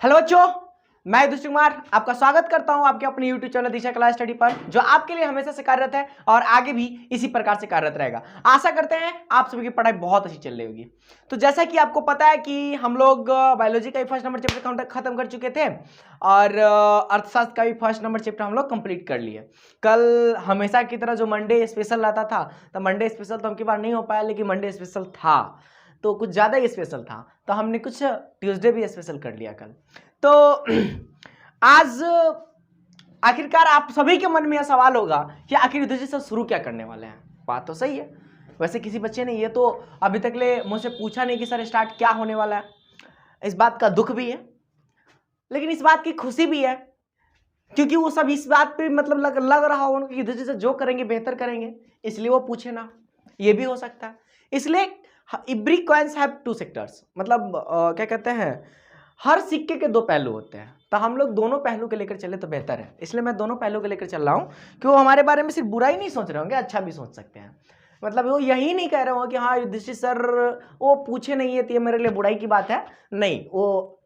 Hello बच्चों, मैं दुष्ट कुमार आपका स्वागत करता हूं आपके अपने YouTube चैनल दिशा क्लास स्टडी पर, जो आपके लिए हमेशा से कार्यरत है और आगे भी इसी प्रकार से कार्यरत रहेगा। आशा करते हैं आप सभी की पढ़ाई बहुत अच्छी चल रही होगी। तो जैसा कि आपको पता है कि हम लोग बायोलॉजी का भी फर्स्ट नंबर चैप्टर खत्म कर चुके थे और अर्थशास्त्र का भी फर्स्ट नंबर चैप्टर हम लोग कंप्लीट कर लिए। कल हमेशा की तरह जो मंडे स्पेशल रहता था, तो मंडे स्पेशल तो हमकी बार नहीं हो पाया, लेकिन मंडे स्पेशल था तो कुछ ज़्यादा ही स्पेशल था, तो हमने कुछ ट्यूसडे भी स्पेशल कर लिया कल। तो आज आखिरकार आप सभी के मन में यह सवाल होगा कि आखिर युधिष्ठिर सर शुरू क्या करने वाले हैं। बात तो सही है, वैसे किसी बच्चे ने ये तो अभी तक ले मुझसे पूछा नहीं कि सर स्टार्ट क्या होने वाला है। इस बात का दुख भी है, लेकिन इस बात की खुशी भी है, क्योंकि वो सब इस बात पे मतलब लग रहा हो उनको युधिष्ठिर सर जो करेंगे बेहतर करेंगे, इसलिए वो पूछे ना। ये भी हो सकता है। इसलिए every coins have to sectors, मतलब क्या कहते हैं, हर सिक्के के दो पहलू होते हैं, तो हम लोग दोनों पहलू के लेकर चले तो बेहतर है। इसलिए मैं दोनों पहलू के लेकर चल रहा हूँ कि वो हमारे बारे में सिर्फ बुरा ही नहीं सोच रहे होंगे, अच्छा भी सोच सकते हैं। मतलब वो यही नहीं कह रहे हो कि हाँ युधिष्ठिर सर वो पूछे नहीं है तो ये मेरे लिए बुराई की बात है, नहीं, वो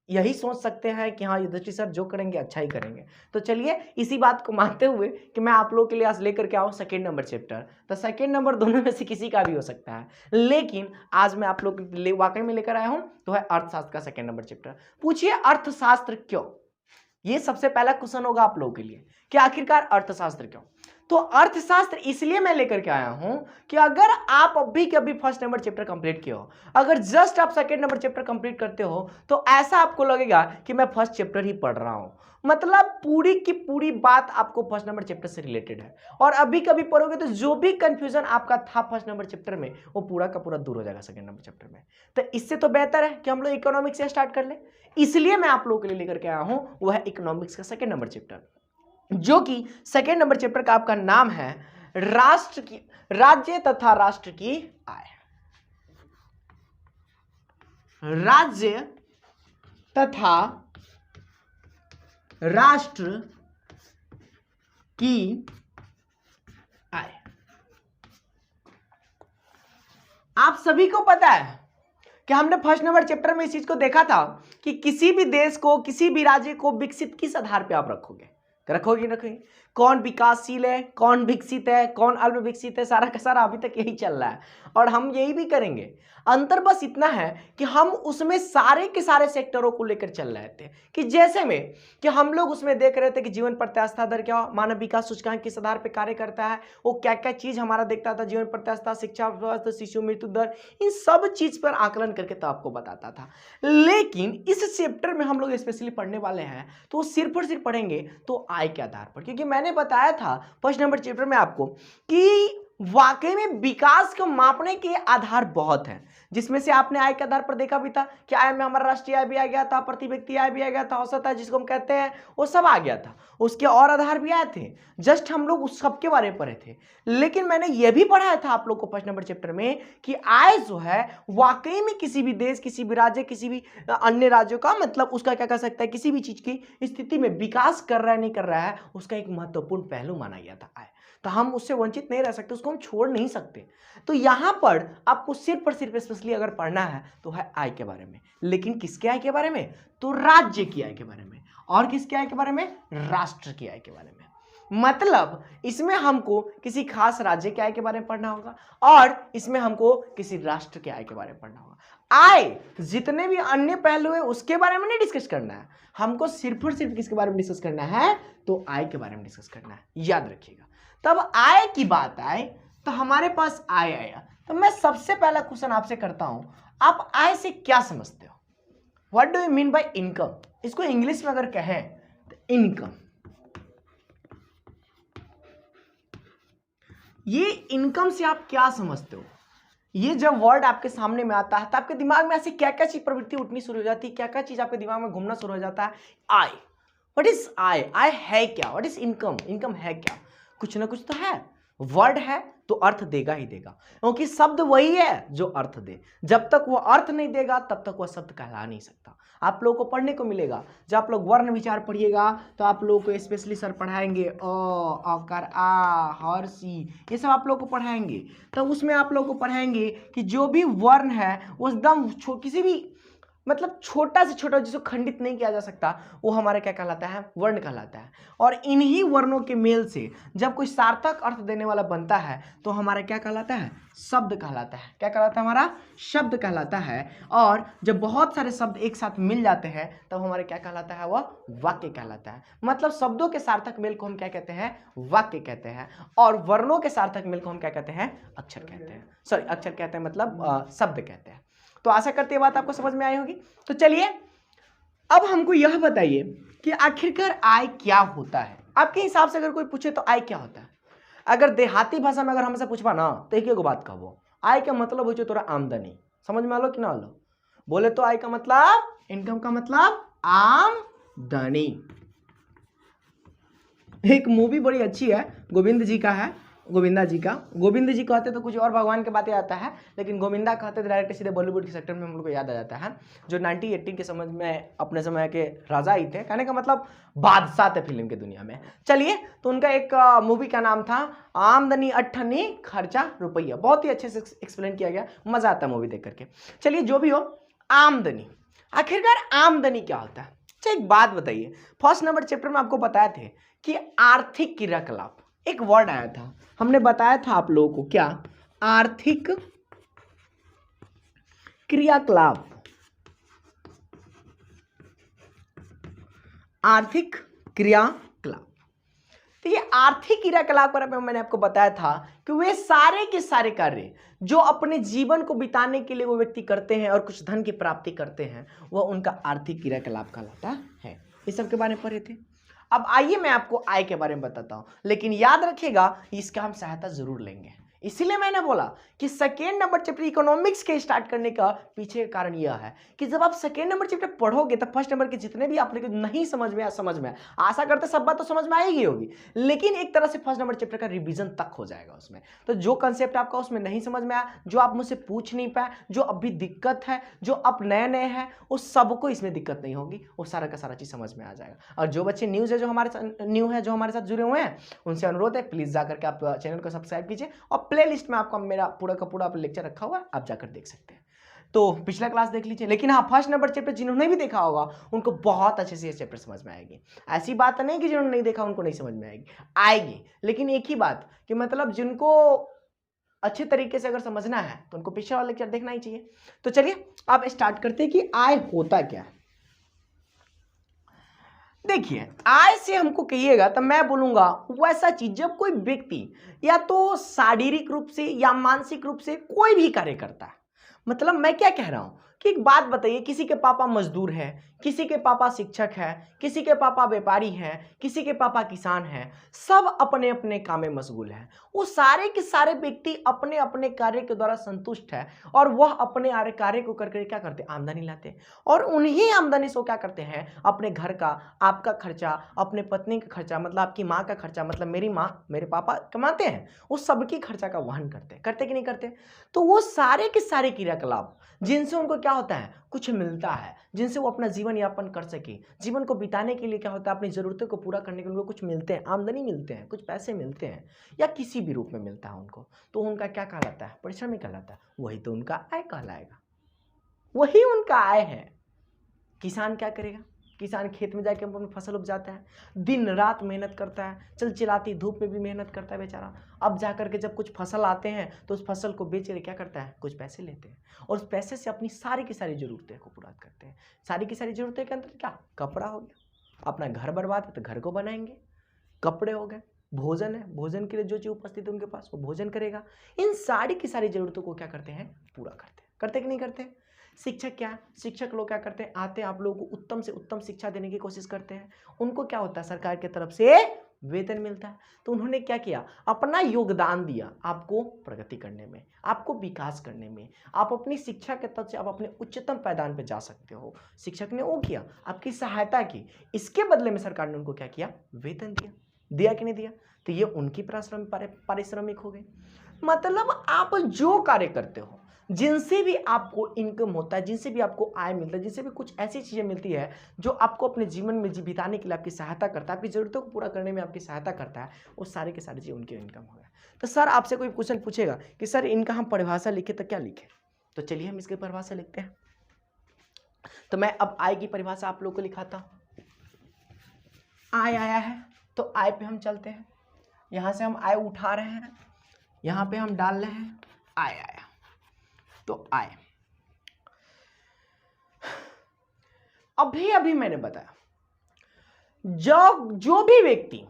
यही सोच सकते हैं कि हाँ युधिष्ठिर सर जो करेंगे अच्छा ही करेंगे। तो चलिए इसी बात को मानते हुए कि मैं आप लोगों के लिए आज लेकर के आऊँ सेकेंड नंबर चैप्टर, तो सेकेंड नंबर दोनों में से किसी का भी हो सकता है, लेकिन आज मैं आप लोग के लिए वाकई में लेकर आया हूँ तो है अर्थशास्त्र का सेकेंड नंबर चैप्टर। पूछिए अर्थशास्त्र क्यों, ये सबसे पहला क्वेश्चन होगा आप लोगों के लिए कि आखिरकार अर्थशास्त्र क्यों। तो अर्थशास्त्र इसलिए मैं लेकर के आया हूं कि अगर आप अभी के अभी फर्स्ट नंबर चैप्टर कंप्लीट किए हो, अगर जस्ट आप सेकंड नंबर चैप्टर कंप्लीट करते हो, तो ऐसा आपको लगेगा कि मैं फर्स्ट चैप्टर ही पढ़ रहा हूं। मतलब पूरी की पूरी बात आपको फर्स्ट नंबर चैप्टर से रिलेटेड है, और अभी कभी पढ़ोगे तो जो भी कंफ्यूजन आपका था फर्स्ट नंबर चैप्टर में, वो पूरा का पूरा दूर हो जाएगा सेकंड नंबर चैप्टर में। तो इससे तो बेहतर है कि हम लोग इकोनॉमिक्स से स्टार्ट कर ले। इसलिए मैं आप लोगों के लिए लेकर के आया हूं, वो है इकोनॉमिक्स का सेकंड नंबर चैप्टर, जो कि सेकेंड नंबर चैप्टर का आपका नाम है राष्ट्र की, राज्य तथा राष्ट्र की आय। राज्य तथा राष्ट्र की आय। आप सभी को पता है कि हमने फर्स्ट नंबर चैप्टर में इस चीज को देखा था कि किसी भी देश को, किसी भी राज्य को विकसित किस आधार पे आप रखोगे, रखोगे कौन विकासशील है, कौन विकसित है, कौन अल्प विकसित है, सारा का सारा अभी तक यही चल रहा है और हम यही भी करेंगे। अंतर बस इतना है कि हम उसमें सारे के सारे सेक्टरों को लेकर चल रहे थे, कि जैसे में कि हम लोग उसमें देख रहे थे कि जीवन प्रत्याशा दर क्या, मानव विकास सूचकांक किस आधार पर कार्य करता है, वो क्या क्या चीज हमारा देखता था, जीवन प्रत्याशा, शिक्षा, स्वास्थ्य, शिशु मृत्यु दर, इन सब चीज पर आकलन करके तो आपको बताता था। लेकिन इस चैप्टर में हम लोग स्पेशली पढ़ने वाले हैं तो सिर्फ और सिर्फ पढ़ेंगे तो आय के आधार पर, क्योंकि मैंने बताया था फर्स्ट नंबर चैप्टर में आपको कि वाकई में विकास को मापने के आधार बहुत हैं, जिसमें से आपने आय के आधार पर देखा भी था कि आय में हमारा राष्ट्रीय आय भी आ गया था, प्रति व्यक्ति आय भी आ गया था, औसत आय जिसको हम कहते हैं वो सब आ गया था, उसके और आधार भी आए थे, जस्ट हम लोग उस सब के बारे में पढ़े थे। लेकिन मैंने यह भी पढ़ाया था आप लोग को फर्स्ट नंबर चैप्टर में कि आय जो है वाकई में किसी भी देश, किसी भी राज्य, किसी भी अन्य राज्यों का, मतलब उसका क्या कह सकता है, किसी भी चीज की स्थिति में विकास कर रहा है नहीं कर रहा है, उसका एक महत्वपूर्ण पहलू माना गया था आय। तो हम उससे वंचित नहीं रह सकते, उसको हम छोड़ नहीं सकते। तो यहां पर आपको सिर्फ और सिर्फ स्पेशली अगर पढ़ना है तो है आय के बारे में, लेकिन किसके आय के बारे में, तो राज्य की आय के बारे में, और किसके आय के बारे में, राष्ट्र की आय के बारे में। मतलब इसमें हमको किसी खास राज्य के आय के बारे में पढ़ना होगा और इसमें हमको किसी राष्ट्र के आय के बारे में पढ़ना होगा। आय जितने भी अन्य पहलू है उसके बारे में नहीं डिस्कस करना है, हमको सिर्फ और सिर्फ किसके बारे में डिस्कस करना है, तो आय के बारे में डिस्कस करना है, याद रखिएगा। तब आय की बात आए तो हमारे पास आय आया, तो मैं सबसे पहला क्वेश्चन आपसे करता हूं, आप आय से क्या समझते हो, what do you mean by income. इसको इंग्लिश में अगर कहें तो इनकम, ये इनकम से आप क्या समझते हो। ये जब वर्ड आपके सामने में आता है तो आपके दिमाग में ऐसी क्या क्या चीज प्रवृत्ति उठनी शुरू हो जाती है, क्या क्या चीज आपके दिमाग में घूमना शुरू हो जाता है। आय, व्हाट इज आय, आय है क्या, व्हाट इज इनकम, इनकम है क्या, कुछ ना कुछ तो है, वर्ड है तो अर्थ देगा ही देगा, क्योंकि शब्द वही है जो अर्थ दे, जब तक वो अर्थ नहीं देगा तब तक वह शब्द कहला नहीं सकता। आप लोगों को पढ़ने को मिलेगा, जब आप लोग वर्ण विचार पढ़िएगा तो आप लोगों को स्पेशली सर पढ़ाएंगे अकार, आ, हर्षी, ये सब आप लोगों को पढ़ाएंगे। तो उसमें आप लोगों को पढ़ाएंगे कि जो भी वर्ण है वो एकदम किसी भी मतलब छोटा से छोटा जिसको खंडित नहीं किया जा सकता वो हमारा क्या कहलाता है, वर्ण कहलाता है। और इन्हीं वर्णों के मेल से जब कोई सार्थक अर्थ देने वाला बनता है तो हमारा क्या कहलाता है, शब्द कहलाता है। क्या कहलाता है, हमारा शब्द कहलाता है। और जब बहुत सारे शब्द एक साथ मिल जाते हैं तब हमारे क्या कहलाता है, वह वाक्य कहलाता है। मतलब शब्दों के सार्थक मेल को हम क्या कहते हैं, वाक्य कहते हैं। और वर्णों के सार्थक मेल को हम क्या कहते हैं, अक्षर कहते हैं। सॉरी, अक्षर कहते हैं मतलब शब्द कहते हैं। तो आशा करते हैं बात आपको समझ में आई होगी। तो चलिए अब हमको यह बताइए कि आखिरकार आय क्या होता है। आपके हिसाब से अगर कोई पूछे तो आय क्या होता है, अगर देहाती भाषा में अगर हमसे पूछबा ना तो एक बात कहबो, आय का मतलब हो तोरा आमदनी। समझ में आलो कि ना आलो, बोले तो आय का मतलब, इनकम का मतलब आमदनी। एक मूवी बड़ी अच्छी है, गोविंद जी का है, गोविंदा जी का। गोविंद जी कहते तो कुछ और भगवान के बातें आता है, लेकिन गोविंदा कहते तो डायरेक्ट सीधे बॉलीवुड के सेक्टर में हम लोग को याद आ जाता है, जो 1980 के समझ में अपने समय के राजा ही थे, कहने का मतलब बादशाह थे फिल्म की दुनिया में। चलिए, तो उनका एक मूवी का नाम था आमदनी अट्ठनी खर्चा रुपया। बहुत ही अच्छे से एक्सप्लेन किया गया, मजा आता है मूवी देख करके। चलिए जो भी हो, आमदनी, आखिरकार आमदनी क्या होता है। अच्छा एक बात बताइए, फर्स्ट नंबर चैप्टर में आपको बताए थे कि आर्थिक क्रियाकलाप, एक वर्ड आया था, हमने बताया था आप लोगों को, क्या, आर्थिक क्रियाकलाप। आर्थिक क्रियाकलाप, तो ये आर्थिक क्रियाकलाप पर मैंने आपको बताया था कि वे सारे के सारे कार्य जो अपने जीवन को बिताने के लिए वो व्यक्ति करते हैं और कुछ धन की प्राप्ति करते हैं, वह उनका आर्थिक क्रियाकलाप कहलाता है। इस सब के बारे में पढ़े थे। अब आइए मैं आपको आय के बारे में बताता हूं, लेकिन याद रखिएगा इसका हम सहायता जरूर लेंगे। इसीलिए मैंने बोला कि सेकेंड नंबर चैप्टर इकोनॉमिक्स के स्टार्ट करने का पीछे का कारण यह है कि जब आप सेकेंड नंबर चैप्टर पढ़ोगे तो फर्स्ट नंबर के जितने भी आप लोग नहीं समझ में आशा करते सब बात तो समझ में आएगी होगी, लेकिन एक तरह से फर्स्ट नंबर चैप्टर का रिवीजन तक हो जाएगा उसमें। तो जो कंसेप्ट आपका उसमें नहीं समझ में आया, जो आप मुझसे पूछ नहीं पाए, जो अभी दिक्कत है, जो आप नए नए हैं, उस सबको इसमें दिक्कत नहीं होगी, वो सारा का सारा चीज समझ में आ जाएगा। और जो बच्चे न्यू है जो हमारे साथ जुड़े हुए हैं, उनसे अनुरोध है प्लीज जाकर के आप चैनल को सब्सक्राइब कीजिए, और प्लेलिस्ट में आपका मेरा पूरा का पूरा लेक्चर रखा हुआ है, आप जाकर देख सकते हैं। तो पिछला क्लास देख लीजिए। लेकिन हाँ, फर्स्ट नंबर चैप्टर जिन्होंने भी देखा होगा उनको बहुत अच्छे से ये चैप्टर समझ में आएगी। ऐसी बात नहीं कि जिन्होंने नहीं देखा उनको नहीं समझ में आएगी। लेकिन एक ही बात कि मतलब जिनको अच्छे तरीके से अगर समझना है तो उनको पिछला वाला लेक्चर देखना ही चाहिए। तो चलिए अब स्टार्ट करते हैं कि आय होता क्या है। देखिए, आय से हमको कहिएगा तो मैं बोलूंगा वैसा चीज जब कोई व्यक्ति या तो शारीरिक रूप से या मानसिक रूप से कोई भी कार्य करता है। मतलब मैं क्या कह रहा हूं कि एक बात बताइए, किसी के पापा मजदूर है, किसी के पापा शिक्षक है, किसी के पापा व्यापारी है, किसी के पापा किसान है, सब अपने अपने काम में मशगूल है। वो सारे के सारे व्यक्ति अपने अपने कार्य के द्वारा संतुष्ट है और वह अपने कार्य को करके क्या करते हैं, आमदनी लाते हैं। और उन्हीं आमदनी से क्या करते हैं, अपने घर का, आपका खर्चा, अपने पत्नी का खर्चा, मतलब आपकी माँ का खर्चा, मतलब मेरी माँ मेरे पापा कमाते हैं, वो सबकी खर्चा का वहन करते कि नहीं करते। तो वो सारे के सारे क्रियाकलाप जिनसे उनको क्या होता है, कुछ मिलता है, जिनसे वो अपना जीवन यापन कर सके, जीवन को बिताने के लिए क्या होता है, अपनी जरूरतों को पूरा करने के लिए उनको कुछ मिलते हैं, आमदनी मिलते हैं, कुछ पैसे मिलते हैं, या किसी भी रूप में मिलता है उनको, तो उनका क्या कहलाता है, परिश्रमी कहलाता है। वही तो उनका आय कहलाएगा, वही उनका आय है। किसान क्या करेगा, किसान खेत में जाके अपनी फसल उपजाता है, दिन रात मेहनत करता है, चिलचिलाती धूप में भी मेहनत करता है बेचारा। अब जाकर के जब कुछ फसल आते हैं तो उस फसल को बेच के क्या करता है, कुछ पैसे लेते हैं, और उस पैसे से अपनी सारी की सारी जरूरतें को पूरा करते हैं। सारी की सारी जरूरतें के अंदर क्या, कपड़ा हो गया, अपना घर बर्बाद है तो घर को बनाएंगे, कपड़े हो गए, भोजन है, भोजन के लिए जो चीज उपस्थित है उनके पास वो भोजन करेगा। इन सारी की सारी जरूरतों को क्या करते हैं, पूरा करते कि नहीं करते। शिक्षक क्या, शिक्षक लोग क्या करते हैं, आते हैं आप लोगों को उत्तम से उत्तम शिक्षा देने की कोशिश करते हैं। उनको क्या होता है, सरकार की तरफ से वेतन मिलता है। तो उन्होंने क्या किया, अपना योगदान दिया आपको प्रगति करने में, आपको विकास करने में। आप अपनी शिक्षा के तहत से आप अपने उच्चतम पायदान पे जा सकते हो। शिक्षक ने वो किया, आपकी सहायता की, इसके बदले में सरकार ने उनको क्या किया, वेतन दिया कि नहीं दिया। तो ये उनकी पारिश्रमिक हो गई। मतलब आप जो कार्य करते हो, जिनसे भी आपको इनकम होता है, जिनसे भी आपको आय मिलता है, जिनसे भी कुछ ऐसी चीजें मिलती है जो आपको अपने जीवन में बिताने के लिए आपकी सहायता करता है, आपकी जरूरतों को पूरा करने में आपकी सहायता करता है, वो सारे के सारे चीज उनकी इनकम हो गया। तो सर आपसे कोई क्वेश्चन पूछेगा कि सर इनका हम परिभाषा लिखे तो क्या लिखे, तो चलिए हम इसकी परिभाषा लिखते हैं। तो मैं अब आय की परिभाषा आप लोग को लिखाता हूं। आय आया है तो आय पे हम चलते हैं, यहां से हम आय उठा रहे हैं, यहां पे हम डाल रहे हैं आय आया, तो आय। अभी मैंने बताया जो भी व्यक्ति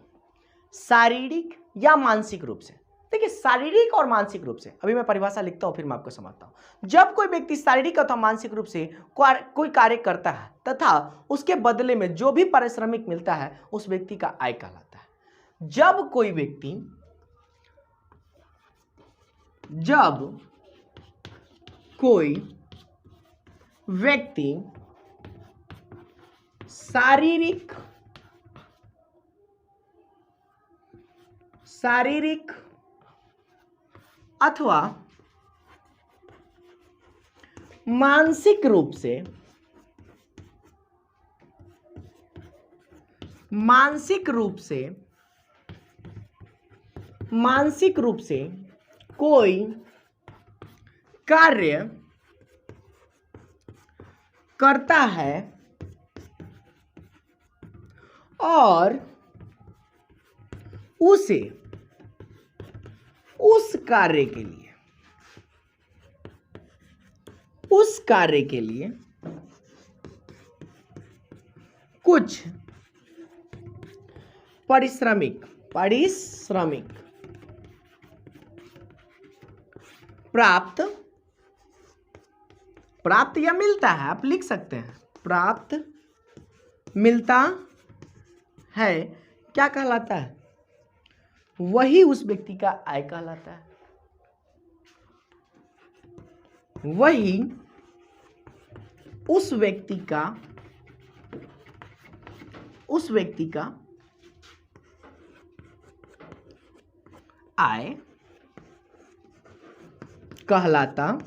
शारीरिक या मानसिक रूप से, देखिए शारीरिक और मानसिक रूप से, अभी मैं परिभाषा लिखता हूं फिर मैं आपको समझता हूं। जब कोई व्यक्ति शारीरिक अथवा मानसिक रूप से कोई कार्य करता है तथा उसके बदले में जो भी पारिश्रमिक मिलता है उस व्यक्ति का आय कहलाता है। जब कोई व्यक्ति शारीरिक अथवा मानसिक रूप से कोई कार्य करता है और उसे उस कार्य के लिए कुछ पारिश्रमिक प्राप्त या मिलता है, आप लिख सकते हैं प्राप्त मिलता है, क्या कहलाता है? वही उस व्यक्ति का आय कहलाता है। वही उस व्यक्ति का आय कहलाता है।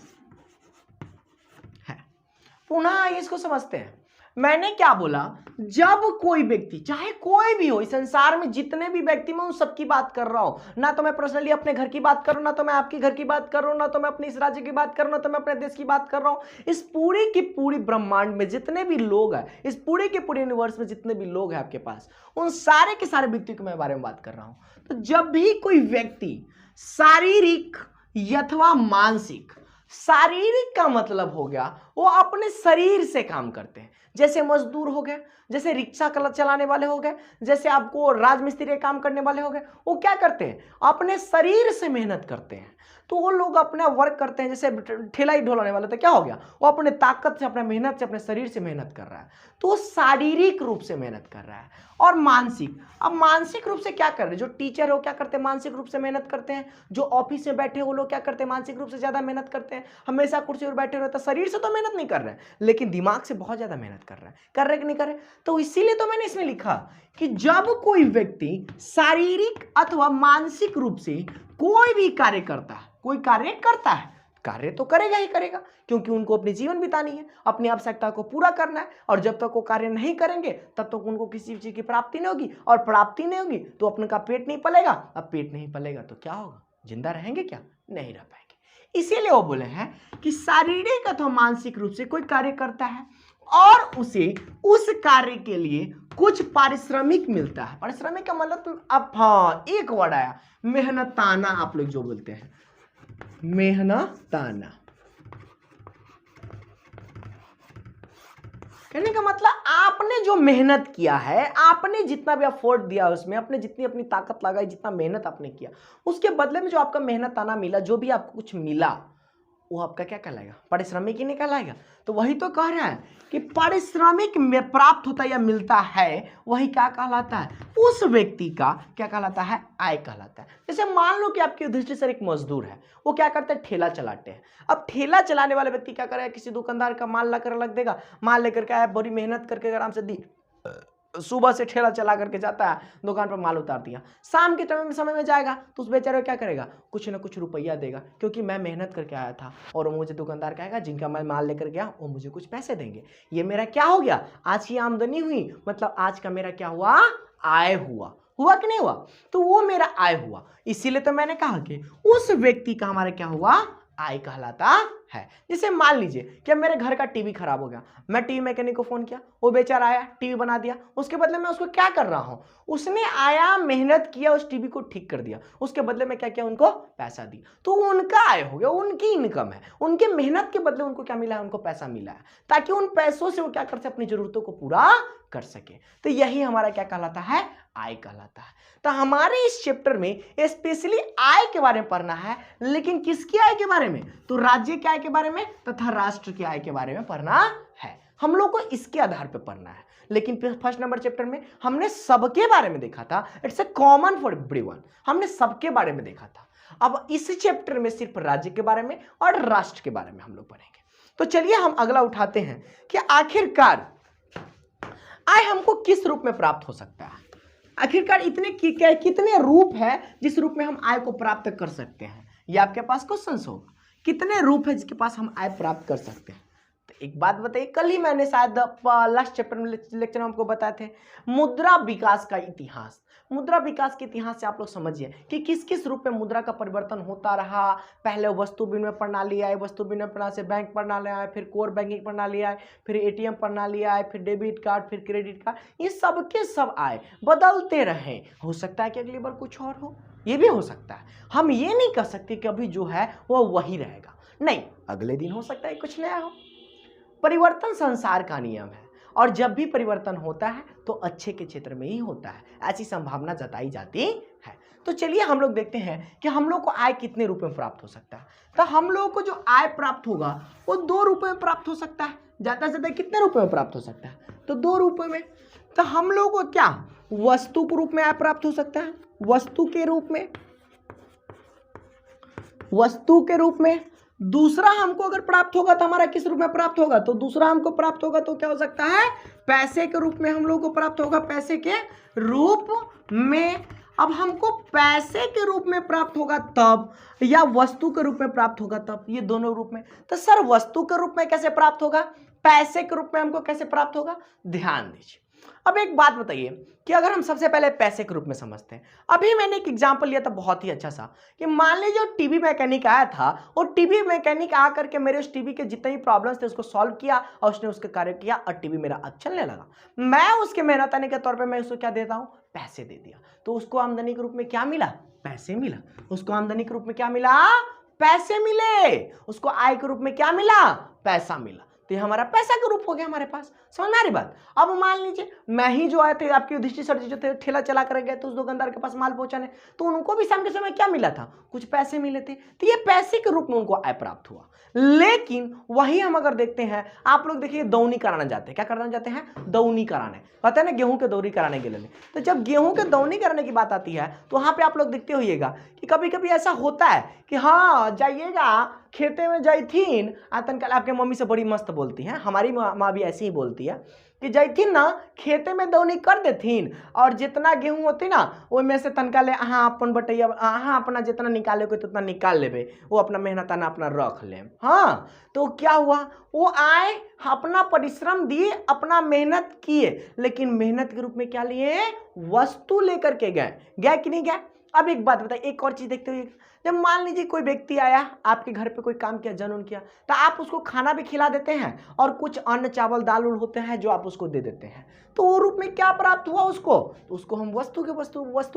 पुनः इसको समझते हैं। मैंने क्या बोला? जब कोई व्यक्ति, चाहे कोई भी हो, इस संसार में जितने भी व्यक्ति मैं उन सबकी बात कर रहा हूं, ना तो मैं पर्सनली अपने घर की बात कर रहा हूं, ना तो मैं आपके घर की बात कर रहा हूं, ना तो मैं अपने इस राज्य की बात कर रहा हूं, ना तो मैं अपने देश की बात कर रहा हूं। इस पूरी की पूरी ब्रह्मांड में जितने भी लोग हैं, इस पूरे के पूरे यूनिवर्स में जितने भी लोग हैं आपके पास, उन सारे के सारे व्यक्तियों के मैं बारे में बात कर रहा हूं। तो जब भी कोई व्यक्ति शारीरिक अथवा मानसिक, शारीरिक का मतलब हो गया वो अपने शरीर से काम करते हैं, जैसे मजदूर हो गए, जैसे रिक्शा चलाने वाले हो गए, जैसे आपको राजमिस्त्री काम करने वाले हो गए, वो क्या करते हैं? अपने शरीर से मेहनत करते हैं। तो वो लोग अपना वर्क करते हैं, जैसे ठेला ही ढोलाने वाला, तो क्या हो गया? वो अपने ताकत से, अपने मेहनत से, अपने शरीर से मेहनत कर रहा है, तो वो शारीरिक रूप से मेहनत कर रहा है। और मानसिक, अब मानसिक रूप से क्या कर रहे हैं? जो टीचर हो क्या करते हैं? मानसिक रूप से मेहनत करते हैं। जो ऑफिस में बैठे वो लोग क्या करते हैं? मानसिक रूप से ज्यादा मेहनत करते हैं। हमेशा कुर्सी पर बैठे रहते, शरीर से तो मेहनत नहीं कर रहे हैं, लेकिन दिमाग से बहुत ज्यादा मेहनत कर रहे कि नहीं कर रहे? तो इसीलिए तो मैंने इसमें लिखा कि जब कोई व्यक्ति शारीरिक अथवा मानसिक रूप से कोई भी कार्य करता है, कोई कार्य करता है, कार्य तो करेगा ही करेगा, क्योंकि उनको अपनी जीवन बितानी है, अपनी आवश्यकता को पूरा करना है। और जब तक वो कार्य नहीं करेंगे तब तक उनको किसी चीज की प्राप्ति नहीं होगी, और प्राप्ति नहीं होगी तो अपने का पेट नहीं पलेगा। अब पेट नहीं पलेगा तो क्या होगा? जिंदा रहेंगे क्या? नहीं रह पाएंगे। इसीलिए वो बोले हैं कि शारीरिक अथवा मानसिक रूप से कोई कार्य करता है और उसे उस कार्य के लिए कुछ पारिश्रमिक मिलता है। पारिश्रमिक का मतलब, अब हाँ एक वर्ड आया, मेहनताना, आप लोग जो बोलते हैं मेहनताना। कहने का मतलब आपने जो मेहनत किया है, आपने जितना भी एफर्ट दिया उसमें, आपने जितनी अपनी ताकत लगाई, जितना मेहनत आपने किया, उसके बदले में जो आपका मेहनताना मिला, जो भी आपको कुछ मिला, वो आपका क्या कहलाएगा? पारिश्रमिक ही नहीं कहलाएगा। तो वही तो कह रहा है कि पारिश्रमिक में प्राप्त होता या मिलता है, वही क्या कहलाता है? उस व्यक्ति का क्या कहलाता है? आय कहलाता है। जैसे मान लो कि आपके दृष्टि से एक मजदूर है, वो क्या करते हैं? ठेला चलाते हैं। अब ठेला चलाने वाले व्यक्ति क्या करेगा? किसी दुकानदार का माल लाकर रख देगा, माल लेकर के आया, बड़ी मेहनत करके आराम से दी, सुबह से ठेला चला करके जाता है, दुकान पर माल उतार दिया, शाम के समय में जाएगा तो उस बेचारे क्या करेगा? कुछ ना कुछ रुपया देगा, क्योंकि मैं मेहनत करके आया था, और मुझे दुकानदार कहेगा जिनका मैं माल लेकर गया वो मुझे कुछ पैसे देंगे। ये मेरा क्या हो गया? आज की आमदनी हुई, मतलब आज का मेरा क्या हुआ? आय हुआ। हुआ कि नहीं हुआ? तो वो मेरा आय हुआ। इसीलिए तो मैंने कहा कि उस व्यक्ति का हमारा क्या हुआ? आय कहलाता है। जैसे मान लीजिए कि अब मेरे घर का टीवी खराब हो गया, मैं टीवी मैकेनिक को फोन किया, वो बेचारा आया, टीवी बना दिया। उसके बदले में उसको क्या कर रहा हूं, उसने आया, मेहनत किया, उस टीवी को ठीक कर दिया, उसके बदले में क्या किया, उनको पैसा दिया। तो उनका आय हो गया, उनकी इनकम है, उनके मेहनत के बदले उनको क्या मिला है, उनको पैसा मिला है, ताकि उन पैसों से वो क्या कर सके, अपनी जरूरतों को पूरा कर सके। तो यही हमारा क्या कहलाता है, आय कहलाता है। तो हमारे इस चैप्टर में स्पेशली आय के बारे में पढ़ना है, लेकिन किसकी आय के बारे में, तो राज्य की आय के बारे में तथा राष्ट्र की आय के बारे में पढ़ना है। हम लोग को इसके आधार पर पढ़ना है। लेकिन फर्स्ट नंबर चैप्टर में हमने सबके बारे में देखा था, it's a common for everyone, हमने सबके बारे में देखा था। अब इस चैप्टर में सिर्फ राज्य के बारे में और राष्ट्र के बारे में हम लोग पढ़ेंगे। तो चलिए हम अगला उठाते हैं कि आखिरकार आय हमको किस रूप में प्राप्त हो सकता है। आखिरकार कितने रूप है जिस रूप में हम आय को प्राप्त कर सकते हैं, ये आपके पास क्वेश्चन होगा, कितने रूप है जिसके पास हम आय प्राप्त कर सकते हैं। तो एक बात बताइए, कल ही मैंने शायद लास्ट चैप्टर में लेक्चर में आपको बताए थे मुद्रा विकास का इतिहास। मुद्रा विकास के इतिहास से आप लोग समझिए कि किस किस रूप में मुद्रा का परिवर्तन होता रहा। पहले वस्तु विनिमय प्रणाली आए, वस्तु विनिमय प्रणाली से बैंक प्रणाली आए, फिर कोर बैंकिंग प्रणाली आए, फिर एटीएम प्रणाली आए, फिर डेबिट कार्ड, फिर क्रेडिट कार्ड, ये सब के सब आए, बदलते रहे। हो सकता है कि अगली बार कुछ और हो, ये भी हो सकता है। हम ये नहीं कह सकते कि अभी जो है वो वही रहेगा, नहीं, अगले दिन हो सकता है कुछ नया हो। परिवर्तन संसार का नियम है, और जब भी परिवर्तन होता है तो अच्छे के क्षेत्र में ही होता है, ऐसी संभावना जताई जाती है। तो चलिए हम लोग देखते हैं कि हम लोग को आय कितने रूप में प्राप्त हो सकता है। तो हम लोगों को जो आय प्राप्त होगा वो 2 रूप में प्राप्त हो सकता है। ज्यादा से ज्यादा कितने रूप में प्राप्त हो सकता है, तो 2 रूप में। तो हम लोगों को क्या वस्तु के रूप में आय प्राप्त हो सकता है, वस्तु के रूप में, वस्तु के रूप में। दूसरा हमको अगर प्राप्त होगा तो हमारा किस रूप में प्राप्त होगा, तो दूसरा हमको प्राप्त होगा तो क्या हो सकता है, पैसे के रूप में हम लोगों को प्राप्त होगा, पैसे के रूप में। अब हमको पैसे के रूप में प्राप्त होगा तब, या वस्तु के रूप में प्राप्त होगा तब, ये दोनों रूप में। तो सर वस्तु के रूप में कैसे प्राप्त होगा, पैसे के रूप में हमको कैसे प्राप्त होगा, ध्यान दीजिए। अब एक बात बताइए कि अगर हम सबसे पहले पैसे के रूप में समझते हैं, अभी मैंने एक एग्जांपल लिया था बहुत ही अच्छा सा, कि मान लीजिए जो टीवी मैकेनिक आया था, और टीवी मैकेनिक आकर के मेरे उस टीवी के जितने भी प्रॉब्लम्स थे उसको सॉल्व किया और उसने उसके कार्य किया और टीवी मेरा अच्छा चलने लगा। मैं उसके मेहनताने के तौर पर मैं उसको क्या देता हूं, पैसे दे दिया। तो उसको आमदनी के रूप में क्या मिला, पैसे मिला। उसको आमदनी के रूप में क्या मिला, पैसे मिले। उसको आय के रूप में क्या मिला, पैसा मिला। तो ये हमारा पैसा का रूप हो गया हमारे पास, समझ में आ रही बात। अब मान लीजिए मैं ही जो आए थे, आपके युधिष्ठिर सर जी जो थे ठेला चला कर गए तो उस दुकानदार के पास माल पहुंचाने, तो उनको भी शाम के समय क्या मिला था, कुछ पैसे मिले थे। तो ये पैसे के रूप में उनको आय प्राप्त हुआ। लेकिन वही हम अगर देखते हैं, आप लोग देखिए दौनी कराने जाते हैं, क्या कराने जाते हैं, दौनी कराने, पता है ना, गेहूं के दौरी कराने के लिए। तो जब गेहूं के दौनी कराने की बात आती है तो वहां पे आप लोग देखते होइएगा कि कभी कभी ऐसा होता है कि हाँ जाइएगा खेते में जैथिन, आतनकाल आपके मम्मी से बड़ी मस्त बोलती हैं, हमारी माँ भी ऐसी ही बोलती है कि जैथिन ना खेते में दौनी कर देथिन, और जितना गेहूं होती ना उसमें से तनका ले अहाँ अपन बटैया, अहाँ अपना जितना निकाले को उतना निकाल लेबे, वो अपना मेहनत आना अपना रख ले। हाँ, तो क्या हुआ, वो आए अपना परिश्रम दिए, अपना मेहनत किए, लेकिन मेहनत के रूप में क्या लिए, वस्तु लेकर के गए कि नहीं गए। अब एक बात बताइए, एक और चीज देखते हुए, जब मान लीजिए कोई व्यक्ति आया आपके घर पे, कोई काम किया, जन्म किया, तो आप उसको खाना भी खिला देते हैं और कुछ अन्न चावल दाल उल होते हैं जो आप उसको दे देते हैं, तो वो रूप में क्या प्राप्त हुआ उसको, तो उसको हम वस्तु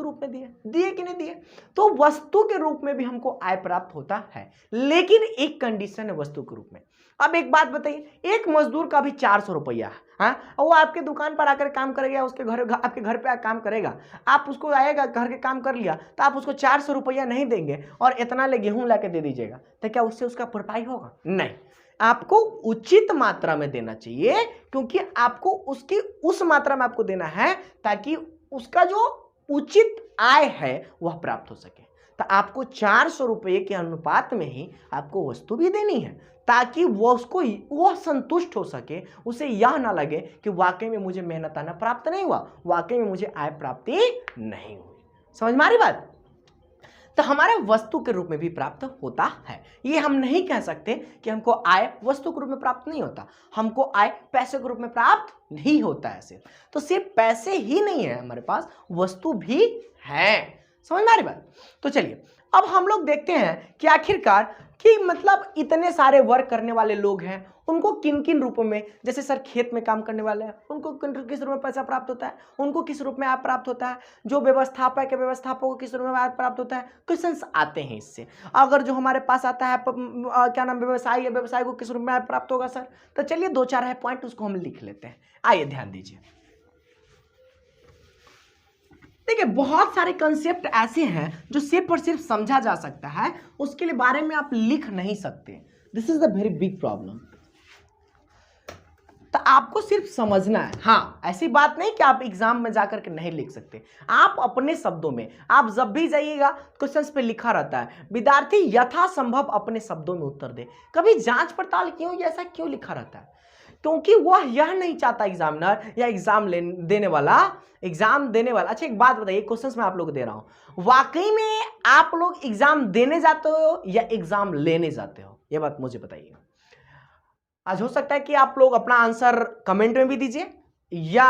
रूप में दिए कि नहीं दिए। तो वस्तु के रूप में भी हमको आय प्राप्त होता है, लेकिन एक कंडीशन है वस्तु के रूप में। अब एक बात बताइए, एक मजदूर का भी 400 रुपया है, हाँ, वो आपके दुकान पर आकर काम करेगा, उसके घर आपके घर पे काम करेगा, आप उसको आएगा घर के काम कर लिया, तो आप उसको 400 रुपया नहीं देंगे और इतना ले गेहूं ला के दे दीजिएगा, तो क्या उससे उसका भरपाई होगा, नहीं। आपको उचित मात्रा में देना चाहिए, क्योंकि आपको उसकी उस मात्रा में आपको देना है ताकि उसका जो उचित आय है वह प्राप्त हो सके। तो आपको 400 रुपये के अनुपात में ही आपको वस्तु भी देनी है, ताकि वो संतुष्ट हो सके, उसे यह ना लगे कि वाकई में मुझे मेहनत आना प्राप्त नहीं हुआ, वाकई में मुझे आय प्राप्ति नहीं हुई। समझ में आ रही बात। तो हमारे वस्तु के रूप में भी प्राप्त होता है, ये हम नहीं कह सकते कि हमको आय वस्तु के रूप में प्राप्त नहीं होता, हमको आय पैसे के रूप में प्राप्त नहीं होता है सिर्फ। तो सिर्फ पैसे ही नहीं है हमारे पास, वस्तु भी है। समझ में आ रही बात। तो चलिए अब हम लोग देखते हैं कि आखिरकार कि मतलब इतने सारे वर्क करने वाले लोग हैं, उनको किन किन रूपों में, जैसे सर खेत में काम करने वाले हैं उनको किस रूप में पैसा प्राप्त होता है, उनको किस रूप में आय प्राप्त होता है, जो व्यवस्थापक है व्यवस्थापकों को किस रूप में आय प्राप्त होता है, क्वेश्चंस आते हैं इससे। अगर जो हमारे पास आता है क्या नाम व्यवसायी है, व्यवसाय को किस रूप में आय प्राप्त होगा सर, तो चलिए 2-4 है पॉइंट उसको हम लिख लेते हैं। आइए ध्यान दीजिए, देखिए बहुत सारे कंसेप्ट ऐसे हैं जो सिर्फ और सिर्फ समझा जा सकता है, उसके लिए बारे में आप लिख नहीं सकते। This is the very big problem. तो आपको सिर्फ समझना है। हाँ, ऐसी बात नहीं कि आप एग्जाम में जाकर के नहीं लिख सकते, आप अपने शब्दों में, आप जब भी जाइएगा क्वेश्चंस पे लिखा रहता है विद्यार्थी यथासंभव अपने शब्दों में उत्तर दे। कभी जांच पड़ताल क्यों, ऐसा क्यों लिखा रहता है, क्योंकि वह यह नहीं चाहता एग्जामिनर या देने वाला। अच्छा एक बात बताइए, क्वेश्चंस मैं आप लोग को दे रहा हूं, वाकई में आप लोग एग्जाम देने जाते हो या एग्जाम लेने जाते हो, यह बात मुझे बताइए। आज हो सकता है कि आप लोग अपना आंसर कमेंट में भी दीजिए, या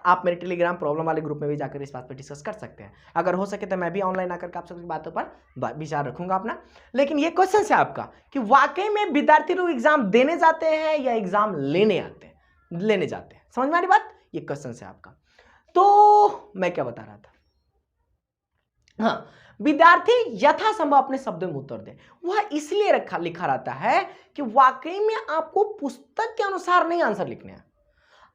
आप मेरे टेलीग्राम प्रॉब्लम वाले ग्रुप में भी जाकर इस बात पर डिस्कस कर सकते हैं। अगर हो सके तो मैं भी ऑनलाइन आकर के आप सबकी बातों पर विचार रखूंगा अपना। लेकिन ये क्वेश्चन है आपका कि वाकई में विद्यार्थी लोग एग्जाम देने जाते हैं या एग्जाम लेने जाते हैं, समझ में आ रही बात? ये क्वेश्चन है आपका। तो मैं क्या बता रहा था, हाँ, विद्यार्थी यथासंभव अपने शब्दों में उत्तर दे। वह इसलिए लिखा रहता है कि वाकई में आपको पुस्तक के अनुसार नहीं आंसर लिखने हैं,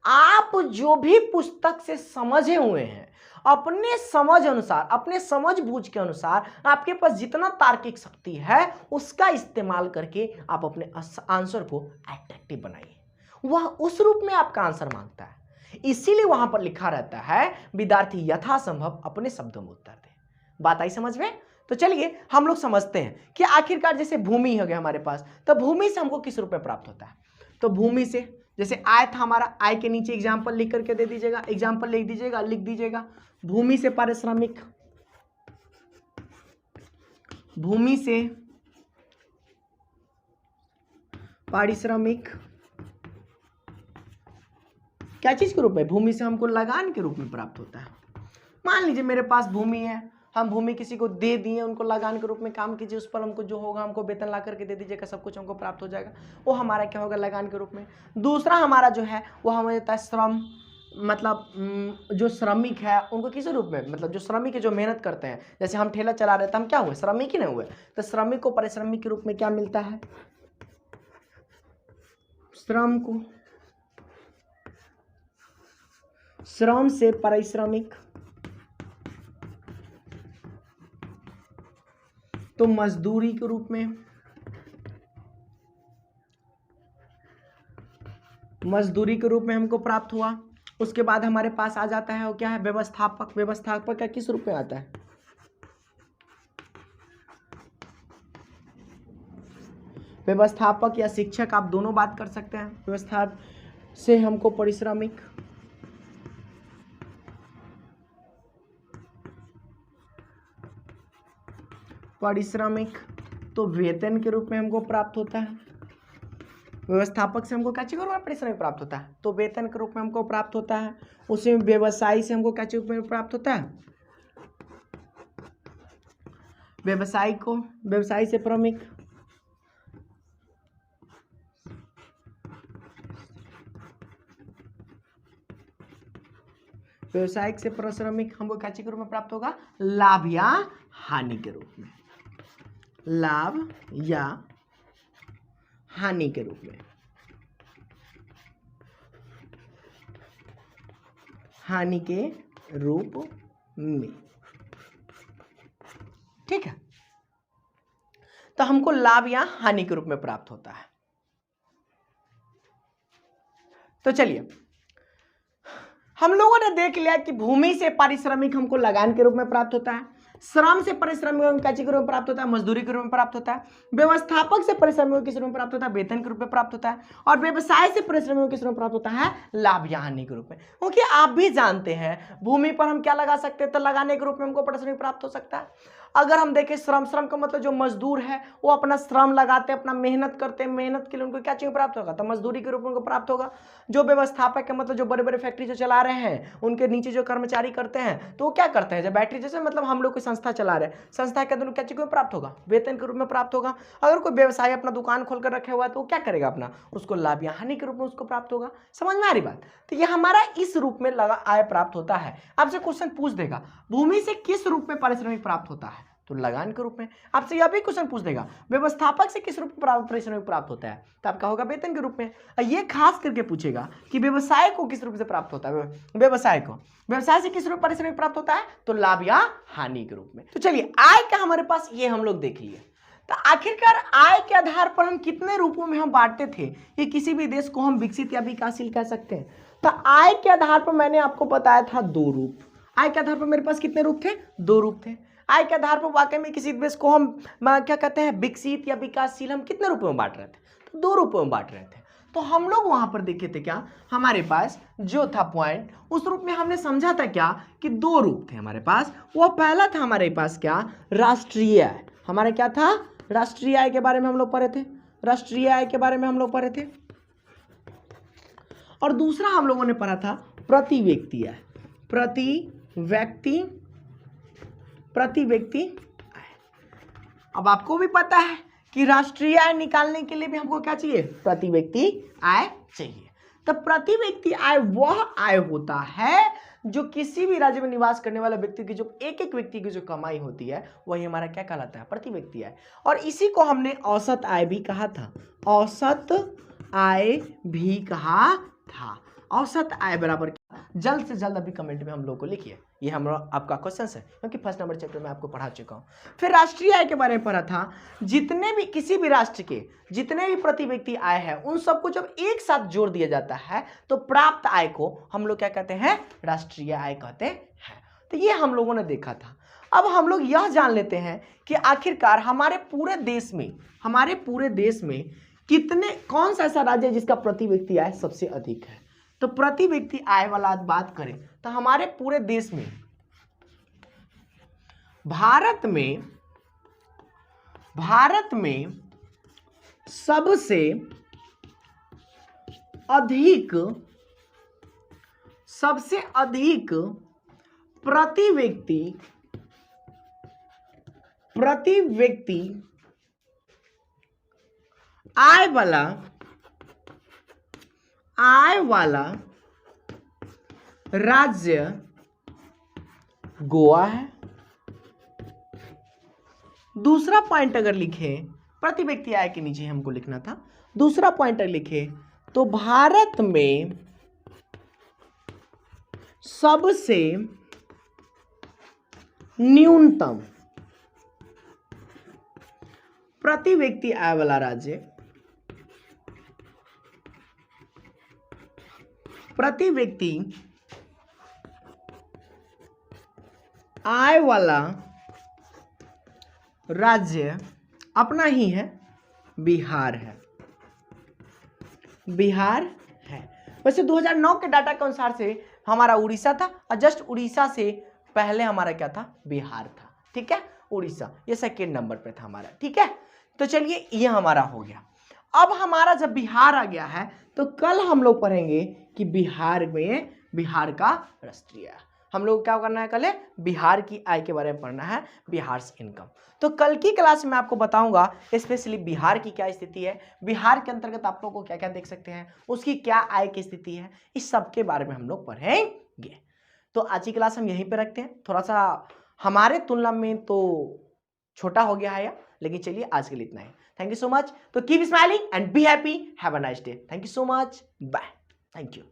आप जो भी पुस्तक से समझे हुए हैं अपने समझ अनुसार, अपने समझ बूझ के अनुसार, आपके पास जितना तार्किक शक्ति है उसका इस्तेमाल करके आप अपने आंसर को अट्रैक्टिव बनाइए। वह उस रूप में आपका आंसर मांगता है, इसीलिए वहां पर लिखा रहता है विद्यार्थी यथासंभव अपने शब्दों में उत्तर दे। बात आई समझ में? तो चलिए हम लोग समझते हैं कि आखिरकार जैसे भूमि हो गया हमारे पास, तो भूमि से हमको किस रूप में प्राप्त होता है। तो भूमि से जैसे आय था हमारा, आय के नीचे एग्जाम्पल लिख करके दे दीजिएगा, एग्जाम्पल लिख दीजिएगा। भूमि से पारिश्रमिक, भूमि से पारिश्रमिक क्या चीज के रूप में? भूमि से हमको लगान के रूप में प्राप्त होता है। मान लीजिए मेरे पास भूमि है, हम भूमि किसी को दे दिए, उनको लगान के रूप में काम कीजिए, उस पर हमको जो होगा हमको वेतन ला करके दे दीजिएगा, सब कुछ हमको प्राप्त हो जाएगा, वो हमारा क्या होगा? लगान के रूप में। दूसरा हमारा जो है वो हमें देता है श्रम, मतलब जो श्रमिक है उनको किस रूप में, मतलब जो श्रमिक है जो मेहनत करते हैं, जैसे हम ठेला चला रहे थे, हम क्या हुए? श्रमिक ही नहीं हुए। तो श्रमिक को पारिश्रमिक के रूप में क्या मिलता है? श्रम को, श्रम से पारिश्रमिक, तो मजदूरी के रूप में, मजदूरी के रूप में हमको प्राप्त हुआ। उसके बाद हमारे पास आ जाता है वो क्या है? व्यवस्थापक। व्यवस्थापक का किस रूप में आता है? व्यवस्थापक या शिक्षक, आप दोनों बात कर सकते हैं। व्यवस्था से हमको पारिश्रमिक, तो वेतन के रूप में हमको प्राप्त होता है। व्यवस्थापक से हमको क्या चीज पारिश्रमिक प्राप्त होता है? तो वेतन के रूप में हमको प्राप्त होता है। उसी में व्यवसायी से हमको क्या चीज में प्राप्त होता है? व्यवसायी को, व्यवसायी से श्रमिक, व्यवसायिक से पारिश्रमिक हमको क्या चीज के रूप में प्राप्त होगा? लाभ या हानि के रूप में, लाभ या हानि के रूप में, हानि के रूप में। ठीक है, तो हमको लाभ या हानि के रूप में प्राप्त होता है। तो चलिए हम लोगों ने देख लिया कि भूमि से पारिश्रमिक हमको लगान के रूप में प्राप्त होता है, श्रम से पारिश्रमिक क्या चीज के रूप में प्राप्त होता है? मजदूरी के रूप में प्राप्त होता है। व्यवस्थापक से पारिश्रमिक किस रूप में प्राप्त होता है? वेतन के रूप में प्राप्त होता है। और व्यवसाय से पारिश्रमिक किस रूप में प्राप्त होता है? लाभ या हानि के रूप में। क्योंकि आप भी जानते हैं भूमि पर हम क्या लगा सकते हैं? तो लगाने के रूप में हमको पारिश्रमिक प्राप्त हो सकता है। अगर हम देखें श्रम, श्रम का मतलब जो मजदूर है वो अपना श्रम लगाते हैं, अपना मेहनत करते हैं, मेहनत के लिए उनको क्या चाहिए प्राप्त होगा, तो मजदूरी के रूप में उनको प्राप्त होगा। जो व्यवस्थापक है मतलब जो बड़े बड़े फैक्ट्री जो चला रहे हैं उनके नीचे जो कर्मचारी करते हैं तो वो क्या करते हैं, जब बैटरी जैसे मतलब हम लोग कोई संस्था चला रहे हैं, संस्था के अंदर क्या चाहिए प्राप्त होगा, वेतन के रूप में प्राप्त होगा। अगर कोई व्यवसायी अपना दुकान खोल कर रखे हुआ है तो वो क्या करेगा, अपना उसको लाभ या हानि के रूप में उसको प्राप्त होगा। समझ में आ रही बात। तो ये हमारा इस रूप में लगा आय प्राप्त होता है। आपसे क्वेश्चन पूछ देगा भूमि से किस रूप में पारिश्रमिक प्राप्त होता है, तो लगान के रूप में। आपसे यह भी क्वेश्चन पूछ देगा व्यवस्थापक से किस रूप में पारिश्रमिक प्राप्त होता है, तो आपका होगा वेतन के रूप में। ये खास करके पूछेगा कि व्यवसाय को किस रूप से प्राप्त होता है, व्यवसाय से किस रूप में पारिश्रमिक प्राप्त होता है, तो लाभ या हानि के रूप में। तो चलिए आय का हमारे पास ये हम लोग देख लिए। तो आखिरकार आय के आधार पर हम कितने रूपों में हम बांटते थे, ये किसी भी देश को हम विकसित या विकासशील कह सकते हैं। तो आय के आधार पर मैंने आपको बताया था 2 रूप। आय के आधार पर मेरे पास कितने रूप थे, 2 रूप थे। आय के आधार पर वाकई में किसी देश को हम क्या कहते हैं, विकसित या विकासशील, हम कितने रूपों में बांट रहे थे, तो 2 रूपों में बांट रहे थे। तो हम लोग वहां पर देखे थे क्या, हमारे पास जो था पॉइंट, उस रूप में हमने समझा था क्या कि 2 रूप थे हमारे पास। वह पहला था हमारे पास क्या, राष्ट्रीय आय। हमारा क्या था, राष्ट्रीय आय के बारे में हम लोग पढ़े थे, राष्ट्रीय आय के बारे में हम लोग पढ़े थे। और दूसरा हम लोगों ने पढ़ा था प्रति व्यक्ति आय, प्रति व्यक्ति आय। अब आपको भी पता है कि राष्ट्रीय आय निकालने के लिए भी हमको क्या चाहिए, प्रति व्यक्ति आय चाहिए। तो प्रति व्यक्ति आय वह आय होता है जो किसी भी राज्य में निवास करने वाले व्यक्ति की, जो एक एक व्यक्ति की जो कमाई होती है वही हमारा क्या कहलाता है, प्रति व्यक्ति आय। और इसी को हमने औसत आय भी कहा था, औसत आय भी कहा था। औसत आय बराबर क्या, जल्द से जल्द अभी कमेंट में हम लोग को लिखिए, ये हमारा आपका क्वेश्चन है, क्योंकि फर्स्ट नंबर चैप्टर में आपको पढ़ा चुका हूँ। फिर राष्ट्रीय आय के बारे में पढ़ा था, जितने भी किसी भी राष्ट्र के जितने भी प्रति व्यक्ति आय है उन सबको जब एक साथ जोड़ दिया जाता है तो प्राप्त आय को हम लोग क्या कहते हैं, राष्ट्रीय आय कहते हैं। तो ये हम लोगों ने देखा था। अब हम लोग यह जान लेते हैं कि आखिरकार हमारे पूरे देश में कितने, कौन सा ऐसा राज्य है जिसका प्रति व्यक्ति आय सबसे अधिक है। तो प्रति व्यक्ति आय वाला बात करें तो हमारे पूरे देश में, भारत में सबसे अधिक प्रति व्यक्ति आय वाला राज्य गोवा है। दूसरा पॉइंट अगर लिखे, प्रति व्यक्ति आय के नीचे हमको लिखना था, दूसरा पॉइंट अगर लिखे तो भारत में सबसे न्यूनतम प्रति व्यक्ति आय वाला राज्य, प्रति व्यक्ति आय वाला राज्य अपना ही है, बिहार है। वैसे 2009 के डाटा के अनुसार से हमारा उड़ीसा था, और जस्ट उड़ीसा से पहले हमारा क्या था, बिहार था। ठीक है, उड़ीसा ये सेकेंड नंबर पे था हमारा। ठीक है, तो चलिए ये हमारा हो गया। अब हमारा जब बिहार आ गया है तो कल हम लोग पढ़ेंगे कि बिहार का राष्ट्रीय आय। हम लोग क्या करना है, कल बिहार की आय के बारे में पढ़ना है, बिहार से इनकम। तो कल की क्लास में आपको बताऊंगा स्पेशली बिहार की क्या स्थिति है, बिहार के अंतर्गत आप लोग को क्या क्या देख सकते हैं, उसकी क्या आय की स्थिति है, इस सब के बारे में हम लोग पढ़ेंगे। तो आज की क्लास हम यहीं पे रखते हैं। थोड़ा सा हमारे तुलना में तो छोटा हो गया है, लेकिन चलिए आज के लिए इतना ही। Thank you so much. तो keep smiling and be happy, have a nice day. Thank you so much, bye, thank you.